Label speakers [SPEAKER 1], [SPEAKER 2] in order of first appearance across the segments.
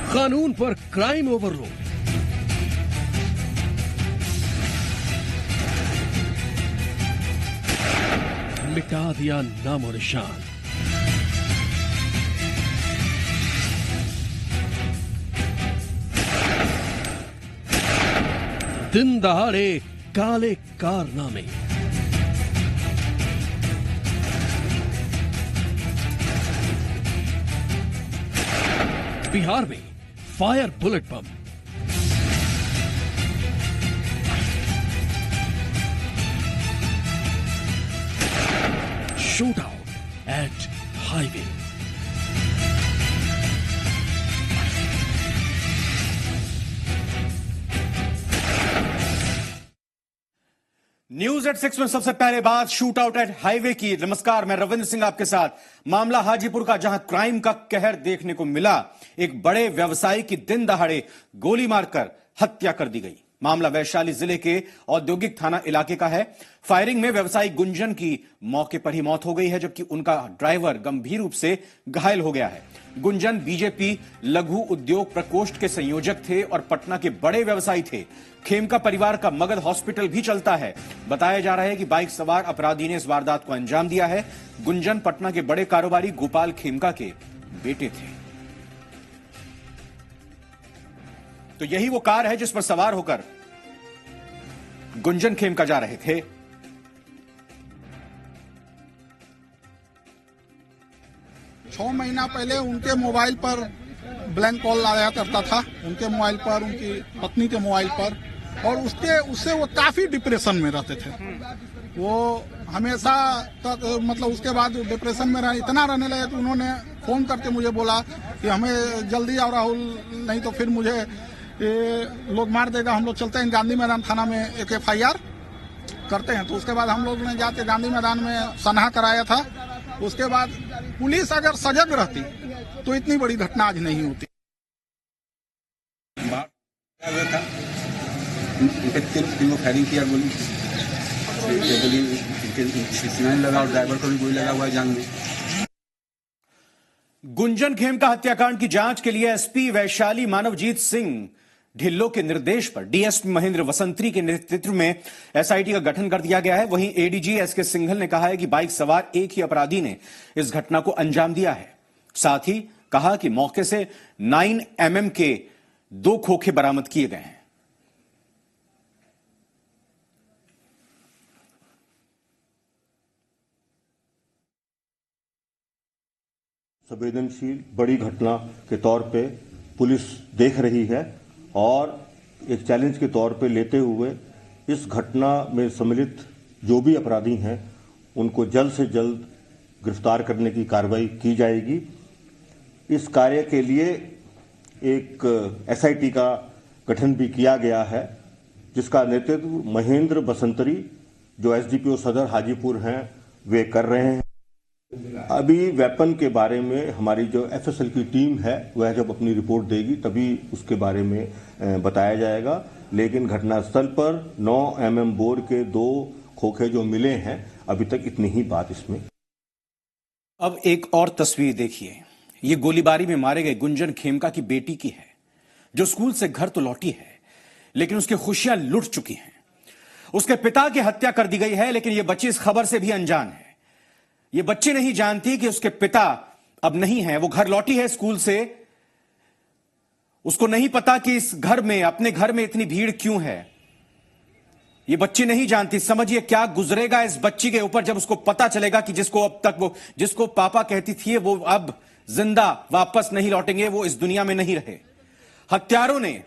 [SPEAKER 1] कानून पर crime overload. मिटा दिया नामो निशान। दिन दहाड़े काले कारनामे। बिहार में fire bullet bomb. Shoot out at highway.
[SPEAKER 2] News at 6 में सबसे पहले बात शूट आउट एट हाईवे की। नमस्कार, मैं रविंद्र सिंह आपके साथ। मामला हाजीपुर का, जहां क्राइम का कहर देखने को मिला। एक बड़े व्यवसायी की दिन दहाड़े गोली मारकर हत्या कर दी गई। मामला वैशाली जिले के औद्योगिक थाना इलाके का है। फायरिंग में व्यवसायी गुंजन की मौके पर ही मौत हो गई है, जबकि उनका ड्राइवर गंभीर रूप से घायल हो गया है। गुंजन बीजेपी लघु उद्योग प्रकोष्ठ के संयोजक थे और पटना के बड़े व्यवसायी थे। खेमका परिवार का मगध हॉस्पिटल भी चलता है। बताया जा रहा है कि बाइक सवार अपराधी ने इस वारदात को अंजाम दिया है। गुंजन पटना के बड़े कारोबारी गोपाल खेमका के बेटे थे। तो यही वो कार है जिस पर सवार होकर गुंजन खेमका जा रहे थे।
[SPEAKER 3] छह महीना पहले उनके मोबाइल पर ब्लैंक कॉल आया करता था, उनके मोबाइल पर, उनकी पत्नी के मोबाइल पर, और उससे वो काफी डिप्रेशन में रहते थे। वो हमेशा तक मतलब उसके बाद डिप्रेशन में इतना रहने लगे कि उन्होंने फोन करके मुझे बोला कि हमें जल्दी आओ राहुल, नहीं तो फिर मुझे लोग मार देगा। हम लोग चलते हैं गांधी मैदान थाना में, एक FIR करते हैं। तो उसके बाद हम लोग ने जाके गांधी मैदान में सनहा कराया था। उसके बाद पुलिस अगर सजग रहती तो इतनी बड़ी घटना आज नहीं होती।
[SPEAKER 4] तीन फायरिंग किया, गोली लगा और ड्राइवर को भी गोली लगा हुआ है जान में।
[SPEAKER 2] गुंजन खेमका हत्याकांड की जांच के लिए SP वैशाली मानवजीत सिंह ढिल्लो के निर्देश पर DSP महेंद्र वसंत्री के नेतृत्व में SIT का गठन कर दिया गया है। वहीं ADG SK सिंघल ने कहा है कि बाइक सवार एक ही अपराधी ने इस घटना को अंजाम दिया है। साथ ही कहा कि मौके से 9 mm के 2 खोखे बरामद किए गए हैं।
[SPEAKER 5] संवेदनशील बड़ी घटना के तौर पे पुलिस देख रही है और एक चैलेंज के तौर पे लेते हुए इस घटना में सम्मिलित जो भी अपराधी हैं उनको जल्द से जल्द गिरफ्तार करने की कार्रवाई की जाएगी। इस कार्य के लिए एक SIT का गठन भी किया गया है, जिसका नेतृत्व महेंद्र बसंतरी जो SDPO सदर हाजीपुर हैं वे कर रहे हैं। अभी वेपन के बारे में हमारी जो FSL की टीम है वह जब अपनी रिपोर्ट देगी तभी उसके बारे में बताया जाएगा। लेकिन घटनास्थल पर 9 mm बोर के 2 खोखे जो मिले हैं, अभी तक इतनी ही बात इसमें।
[SPEAKER 2] अब एक और तस्वीर देखिए। ये गोलीबारी में मारे गए गुंजन खेमका की बेटी की है, जो स्कूल से घर तो लौटी है लेकिन उसकी खुशियां लुट चुकी हैं। उसके पिता की हत्या कर दी गई है, लेकिन यह बच्ची इस खबर से भी अनजान है। ये बच्ची नहीं जानती कि उसके पिता अब नहीं है। वो घर लौटी है स्कूल से, उसको नहीं पता कि इस घर में, अपने घर में इतनी भीड़ क्यों है। ये बच्ची नहीं जानती। समझिए क्या गुजरेगा इस बच्ची के ऊपर जब उसको पता चलेगा कि जिसको पापा कहती थी वो अब जिंदा वापस नहीं लौटेंगे, वो इस दुनिया में नहीं रहे। हत्यारों ने,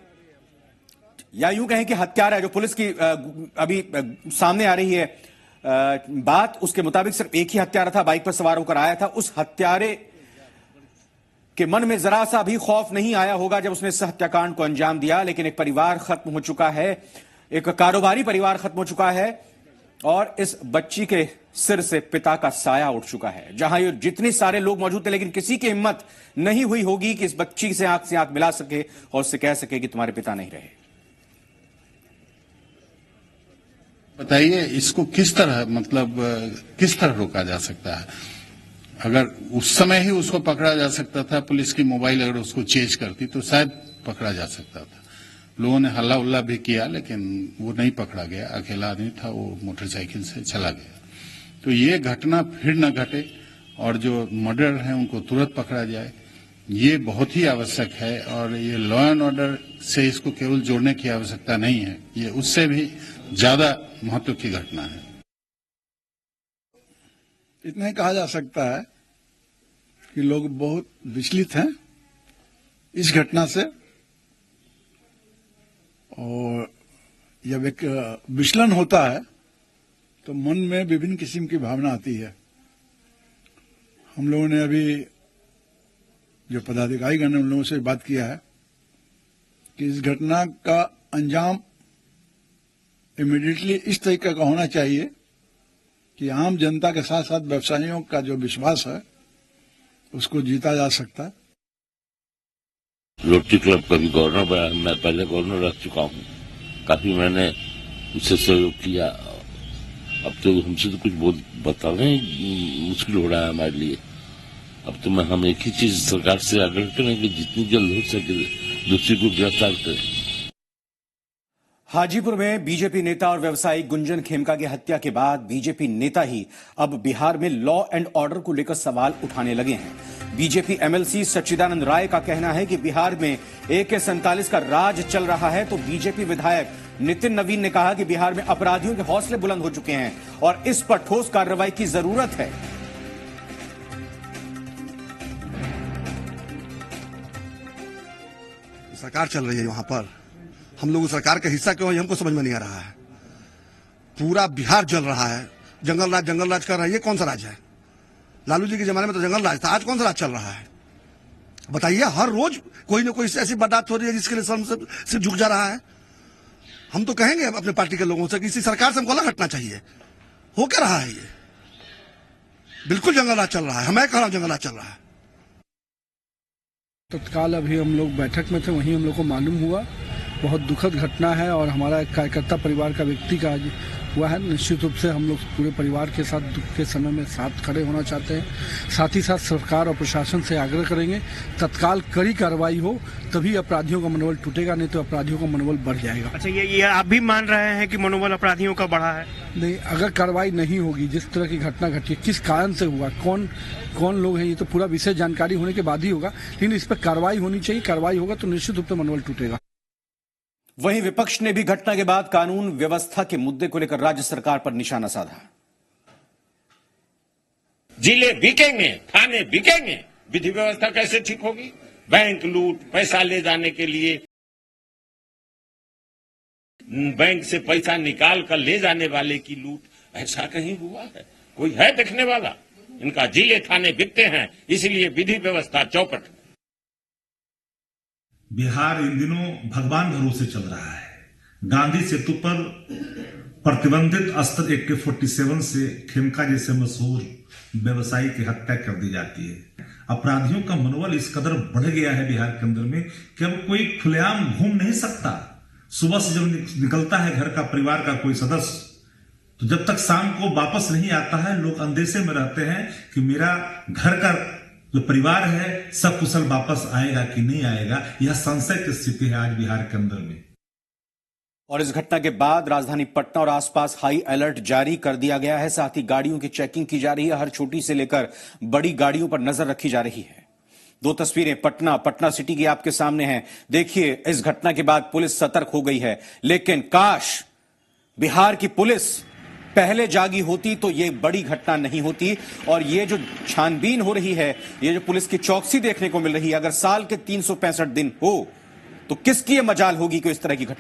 [SPEAKER 2] या यूं कहें कि हत्यारा है, जो पुलिस की अभी सामने आ रही है बात, उसके मुताबिक सिर्फ एक ही हत्यारा था, बाइक पर सवार होकर आया था। उस हत्यारे के मन में जरा सा भी खौफ नहीं आया होगा जब उसने इस हत्याकांड को अंजाम दिया। लेकिन एक परिवार खत्म हो चुका है, एक कारोबारी परिवार खत्म हो चुका है और इस बच्ची के सिर से पिता का साया उठ चुका है। जहां ये जितने सारे लोग मौजूद थे, लेकिन किसी की हिम्मत नहीं हुई होगी कि इस बच्ची से आंख मिला सके और उससे कह सके कि तुम्हारे पिता नहीं रहे।
[SPEAKER 6] बताइए इसको किस तरह, मतलब किस तरह रोका जा सकता है?
[SPEAKER 3] अगर उस समय ही उसको पकड़ा जा सकता था, पुलिस की मोबाइल अगर उसको चेज करती तो शायद पकड़ा जा सकता था। लोगों ने हल्ला उल्ला भी किया, लेकिन वो नहीं पकड़ा गया। अकेला आदमी था, वो मोटरसाइकिल से चला गया। तो ये घटना फिर न घटे और जो मर्डर हैं उनको तुरंत पकड़ा जाए, ये बहुत ही आवश्यक है। और ये लॉ एंड ऑर्डर से इसको केवल जोड़ने की आवश्यकता नहीं है, ये उससे भी ज्यादा महत्व की घटना है।
[SPEAKER 6] इतना ही कहा जा सकता है कि लोग बहुत विचलित हैं इस घटना से, और जब एक विचलन होता है तो मन में विभिन्न किस्म की भावना आती है। हम लोगों ने अभी जो पदाधिकारीगण ने उन लोगों से बात किया है कि इस घटना का अंजाम इमीडिएटली इस तरीके का होना चाहिए कि आम जनता के साथ साथ व्यवसायियों का जो विश्वास है उसको जीता जा सकता है।
[SPEAKER 7] रोटरी क्लब का भी गवर्नर बना, मैं पहले गवर्नर रह चुका हूँ, काफी मैंने उससे सहयोग किया। अब तो हमसे तो कुछ बताना ही मुश्किल हो रहा है हमारे लिए। अब तो हम एक ही चीज सरकार से आग्रह करें कि जितनी जल्द हो सके दोषी को गिरफ्तार करें।
[SPEAKER 2] हाजीपुर में बीजेपी नेता और व्यवसायी गुंजन खेमका की हत्या के बाद बीजेपी नेता ही अब बिहार में लॉ एंड ऑर्डर को लेकर सवाल उठाने लगे हैं। बीजेपी एमएलसी सच्चिदानंद राय का कहना है कि बिहार में AK-47 का राज चल रहा है, तो बीजेपी विधायक नितिन नवीन ने कहा कि बिहार में अपराधियों के हौसले बुलंद हो चुके हैं और इस पर ठोस कार्रवाई की जरूरत है।
[SPEAKER 8] सरकार चल रही है वहां पर, हम लोग सरकार का हिस्सा क्यों है हमको समझ में नहीं आ रहा है। पूरा बिहार जल रहा है, जंगल राज कर रहा है। ये कौन सा राज है? लालू जी के जमाने में तो जंगल राज था, आज कौन सा राज चल रहा है बताइए। हर रोज कोई ना कोई ऐसी बात हो रही है जिसके लिए सिर्फ झुक जा रहा है। हम तो कहेंगे अपने पार्टी के लोगों से कि इसी सरकार से हमको अलग हटना चाहिए। हो क्या रहा है? ये बिल्कुल जंगल राज चल रहा है। मैं कह रहा हूं जंगल राज चल रहा है।
[SPEAKER 6] तत्काल अभी हम लोग बैठक में थे, वहीं हम लोग को मालूम हुआ। बहुत दुखद घटना है और हमारा एक कार्यकर्ता परिवार का व्यक्ति का हुआ है। निश्चित रूप से हम लोग पूरे परिवार के साथ दुख के समय में साथ खड़े होना चाहते हैं। साथ ही साथ सरकार और प्रशासन से आग्रह करेंगे तत्काल कड़ी कार्रवाई हो, तभी अपराधियों का मनोबल टूटेगा, नहीं तो अपराधियों का मनोबल बढ़ जाएगा।
[SPEAKER 9] अच्छा, ये आप भी मान रहे हैं कि मनोबल अपराधियों का बढ़ा है?
[SPEAKER 6] नहीं, अगर कार्रवाई नहीं होगी, जिस तरह की घटना घटी है, किस कारण से हुआ, कौन लोग हैं, ये तो पूरा विषय जानकारी होने के बाद ही होगा। लेकिन इस पर कार्रवाई होनी चाहिए। कार्रवाई होगा तो निश्चित रूप से मनोबल टूटेगा।
[SPEAKER 2] वहीं विपक्ष ने भी घटना के बाद कानून व्यवस्था के मुद्दे को लेकर राज्य सरकार पर निशाना साधा।
[SPEAKER 10] जिले बिकेंगे, थाने बिकेंगे, विधि व्यवस्था कैसे ठीक होगी? बैंक लूट, पैसा ले जाने के लिए बैंक से पैसा निकाल कर ले जाने वाले की लूट, ऐसा कहीं हुआ है? कोई है देखने वाला? इनका जिले थाने बिकते हैं, इसलिए विधि व्यवस्था चौपट।
[SPEAKER 11] बिहार इन दिनों भगवान भरोसे चल रहा है। गांधी सेतु पर प्रतिबंधित अस्त्र AK-47 से खेमका जैसे मशहूर व्यवसायी की हत्या कर दी जाती है। अपराधियों का मनोबल इस कदर बढ़ गया है बिहार के अंदर में कि अब कोई खुलेआम घूम नहीं सकता। सुबह से जब निकलता है घर का परिवार का कोई सदस्य, तो जब तक शाम को वापस नहीं आता है, लोग अंदेशे में रहते हैं कि मेरा घर का जो परिवार है सब कुशल वापस आएगा कि नहीं आएगा। यह संशय की स्थिति है आज बिहार के अंदर में।
[SPEAKER 2] और इस घटना के बाद राजधानी पटना और आसपास हाई अलर्ट जारी कर दिया गया है। साथ ही गाड़ियों की चेकिंग की जा रही है। हर छोटी से लेकर बड़ी गाड़ियों पर नजर रखी जा रही है। दो तस्वीरें पटना सिटी की आपके सामने हैं। देखिए, इस घटना के बाद पुलिस सतर्क हो गई है, लेकिन काश बिहार की पुलिस पहले जागी होती तो ये बड़ी घटना नहीं होती। और ये जो छानबीन हो रही है, ये जो पुलिस की चौकसी देखने को मिल रही है, अगर साल के 365 दिन हो तो किसकी ये मजाल होगी कि इस तरह की घटना